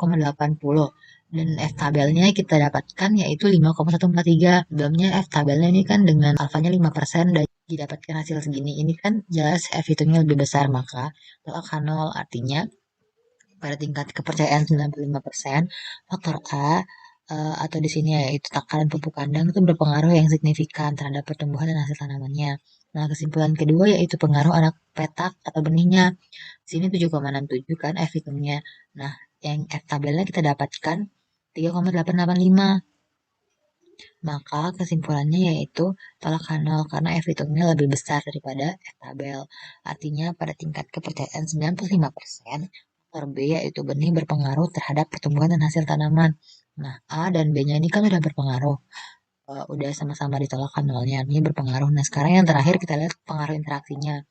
Dan F tabelnya kita dapatkan yaitu 5,143. Sebelumnya F tabelnya ini kan dengan alfanya 5% dan didapatkan hasil segini. Ini kan jelas F hitungnya lebih besar, maka akan 0. Artinya pada tingkat kepercayaan 95%, faktor A atau di sini yaitu takaran pupuk kandang itu berpengaruh yang signifikan terhadap pertumbuhan dan hasil tanamannya. Nah, kesimpulan kedua yaitu pengaruh anak petak atau benihnya. Di sini 7,67 kan F hitungnya. Nah, yang F tabelnya kita dapatkan 3,885. Maka kesimpulannya yaitu tolak nol karena F hitungnya lebih besar daripada F tabel. Artinya pada tingkat kepercayaan 95%, faktor B yaitu benih berpengaruh terhadap pertumbuhan dan hasil tanaman. Nah, A dan B-nya ini kan udah berpengaruh. Udah sama-sama ditolak nolnya, ini berpengaruh. Nah, sekarang yang terakhir kita lihat pengaruh interaksinya.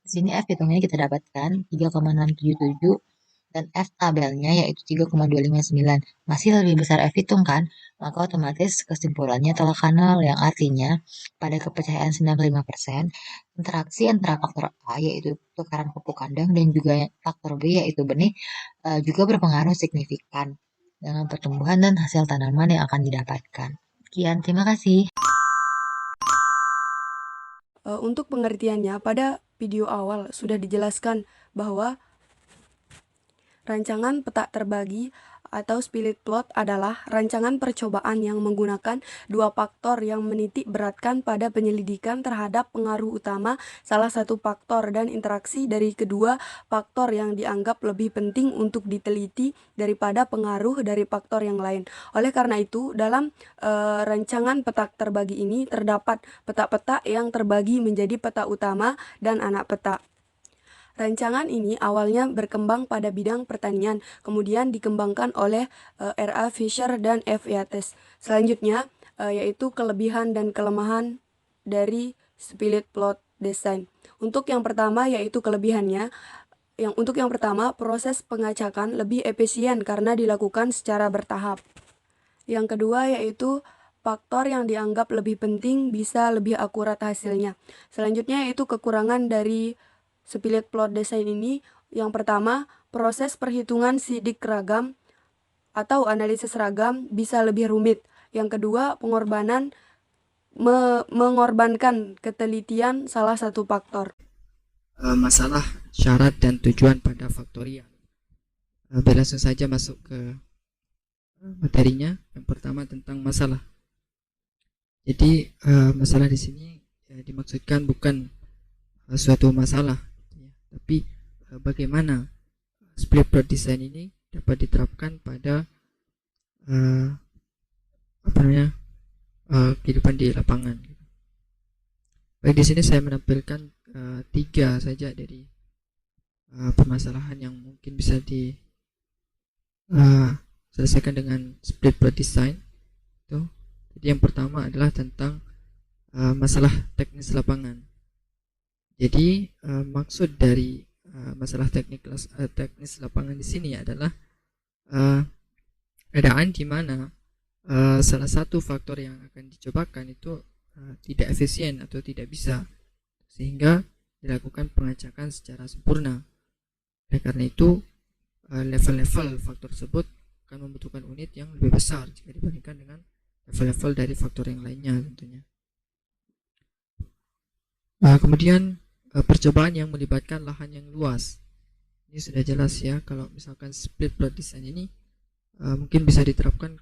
Di sini F hitungnya kita dapatkan 3,677 dan F tabelnya yaitu 3,259. Masih lebih besar F hitung kan? Maka otomatis kesimpulannya tolak nol yang artinya pada kepercayaan 95%, interaksi antara faktor A yaitu tukaran pupuk kandang dan juga faktor B yaitu benih juga berpengaruh signifikan dengan pertumbuhan dan hasil tanaman yang akan didapatkan. Sekian, terima kasih. Untuk pengertiannya, pada video awal sudah dijelaskan bahwa rancangan peta terbagi atau split plot adalah rancangan percobaan yang menggunakan dua faktor yang menitik beratkan pada penyelidikan terhadap pengaruh utama salah satu faktor dan interaksi dari kedua faktor yang dianggap lebih penting untuk diteliti daripada pengaruh dari faktor yang lain. Oleh karena itu, dalam rancangan peta terbagi ini terdapat peta-peta yang terbagi menjadi peta utama dan anak peta. Rancangan ini awalnya berkembang pada bidang pertanian, kemudian dikembangkan oleh R.A. Fisher dan F. Yates. Selanjutnya, yaitu kelebihan dan kelemahan dari split plot design. Untuk yang pertama, yaitu kelebihannya. Untuk yang pertama, proses pengacakan lebih efisien karena dilakukan secara bertahap. Yang kedua, yaitu faktor yang dianggap lebih penting bisa lebih akurat hasilnya. Selanjutnya, yaitu kekurangan dari split plot design ini. Yang pertama, proses perhitungan sidik ragam atau analisis ragam bisa lebih rumit. Yang kedua, mengorbankan ketelitian salah satu faktor. Masalah syarat dan tujuan pada faktorial. Langsung saja masuk ke materinya. Yang pertama tentang masalah. Jadi masalah di sini dimaksudkan bukan suatu masalah, tapi bagaimana split plot design ini dapat diterapkan pada kehidupan di lapangan. Baik, di sini saya menampilkan 3 saja dari permasalahan yang mungkin bisa diselesaikan dengan split plot design. Jadi yang pertama adalah tentang masalah teknis lapangan. Jadi maksud dari masalah teknis lapangan di sini adalah keadaan di mana salah satu faktor yang akan dicobakan itu tidak efisien atau tidak bisa, sehingga dilakukan pengacakan secara sempurna. Oleh karena itu level-level faktor tersebut akan membutuhkan unit yang lebih besar jika dibandingkan dengan level-level dari faktor yang lainnya tentunya. Kemudian percobaan yang melibatkan lahan yang luas. Ini sudah jelas ya, kalau misalkan split plot design ini mungkin bisa diterapkan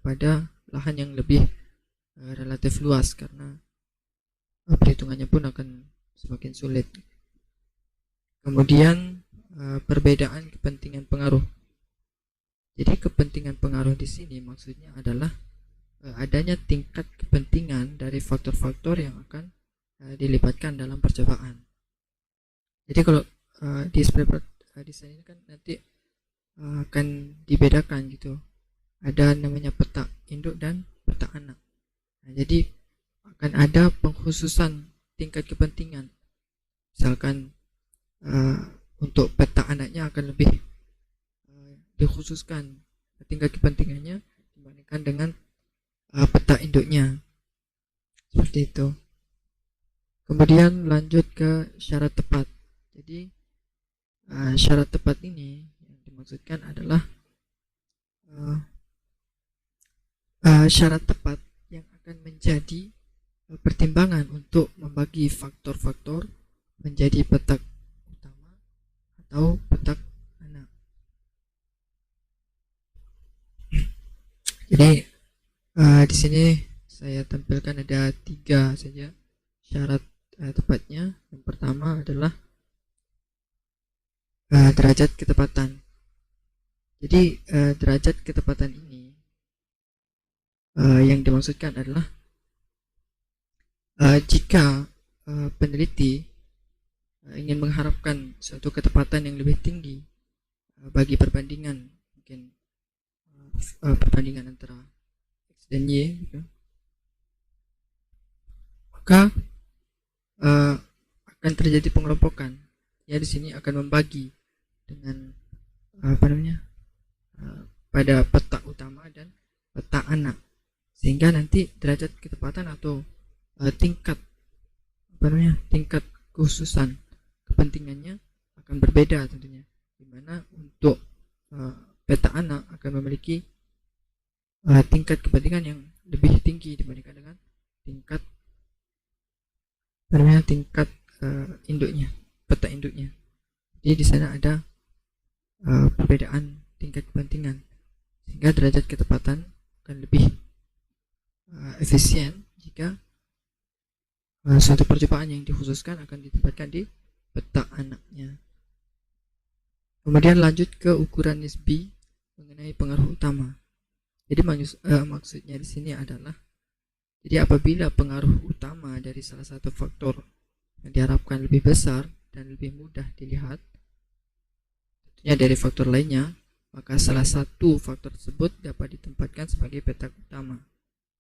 pada lahan yang lebih relatif luas, karena perhitungannya pun akan semakin sulit. Kemudian perbedaan kepentingan pengaruh. Jadi kepentingan pengaruh di sini maksudnya adalah adanya tingkat kepentingan dari faktor-faktor yang akan dilibatkan dalam percobaan. Jadi kalau di split plot design ini kan nanti akan dibedakan gitu. Ada namanya peta induk dan peta anak. Nah, jadi akan ada pengkhususan tingkat kepentingan. Misalkan untuk peta anaknya akan lebih dikhususkan tingkat kepentingannya dibandingkan dengan peta induknya. Seperti itu. Kemudian lanjut ke syarat tepat. Jadi syarat tepat ini yang dimaksudkan adalah syarat tepat yang akan menjadi pertimbangan untuk membagi faktor-faktor menjadi petak utama atau petak anak. Jadi Jadi di sini saya tampilkan ada 3 saja syarat tepatnya. Yang pertama adalah derajat ketepatan. Jadi derajat ketepatan ini yang dimaksudkan adalah jika peneliti ingin mengharapkan suatu ketepatan yang lebih tinggi bagi perbandingan, mungkin perbandingan antara X dan Y gitu, maka akan terjadi pengelompokan. Ya, di sini akan membagi dengan pada peta utama dan peta anak, sehingga nanti derajat ketepatan atau tingkat tingkat kekhususan kepentingannya akan berbeda tentunya, dimana untuk peta anak akan memiliki tingkat kepentingan yang lebih tinggi dibandingkan dengan tingkat induknya, peta induknya. Jadi di sana ada perbedaan tingkat kepentingan, sehingga derajat ketepatan akan lebih efisien jika suatu percobaan yang dikhususkan akan ditempatkan di peta anaknya. Kemudian lanjut ke ukuran nisbi mengenai pengaruh utama. Jadi maksudnya di sini adalah, jadi apabila pengaruh utama dari salah satu faktor yang diharapkan lebih besar dan lebih mudah dilihat tentunya dari faktor lainnya, maka salah satu faktor tersebut dapat ditempatkan sebagai petak utama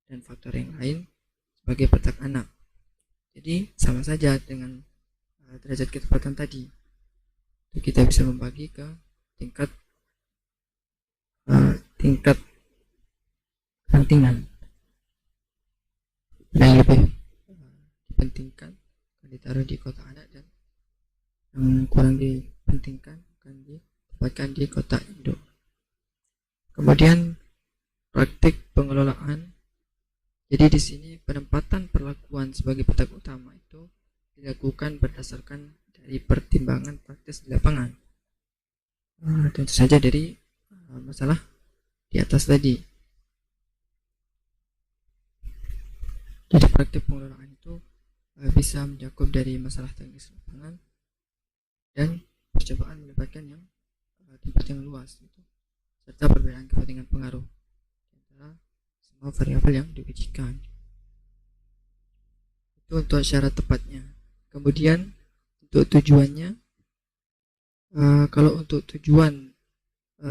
dan faktor yang lain sebagai petak anak. Jadi sama saja dengan derajat ketepatan tadi. Kita bisa membagi ke tingkat kepentingan. Yang lebih dipentingkan akan ditaruh di kotak anak, dan yang kurang dipentingkan akan ditempatkan di kotak induk. Kemudian praktik pengelolaan. Jadi di sini penempatan perlakuan sebagai petak utama itu dilakukan berdasarkan dari pertimbangan praktis di lapangan. Tentu saja dari masalah di atas tadi. Jadi praktik pengelolaan itu bisa mencakup dari masalah teknis lapangan dan percobaan melibatkan yang tempat yang luas gitu, serta perbedaan kepentingan pengaruh antara semua variabel yang diujikan. Itu untuk syarat tepatnya. Kemudian untuk tujuannya, kalau untuk tujuan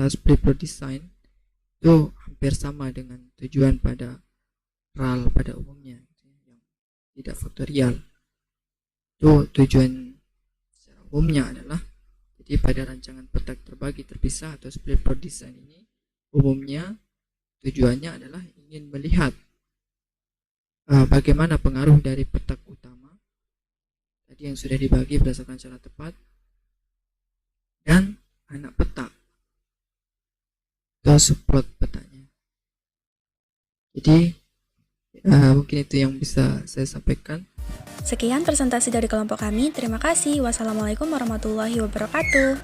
split plot design itu hampir sama dengan tujuan pada RAL pada umumnya, yang tidak faktorial. Itu tujuan secara umumnya adalah, jadi pada rancangan petak terbagi terpisah atau split plot design ini umumnya tujuannya adalah ingin melihat bagaimana pengaruh dari petak utama tadi yang sudah dibagi berdasarkan syarat tepat dan anak petak atau subplot petanya. Jadi mungkin itu yang bisa saya sampaikan. Sekian presentasi dari kelompok kami. Terima kasih. Wassalamualaikum warahmatullahi wabarakatuh.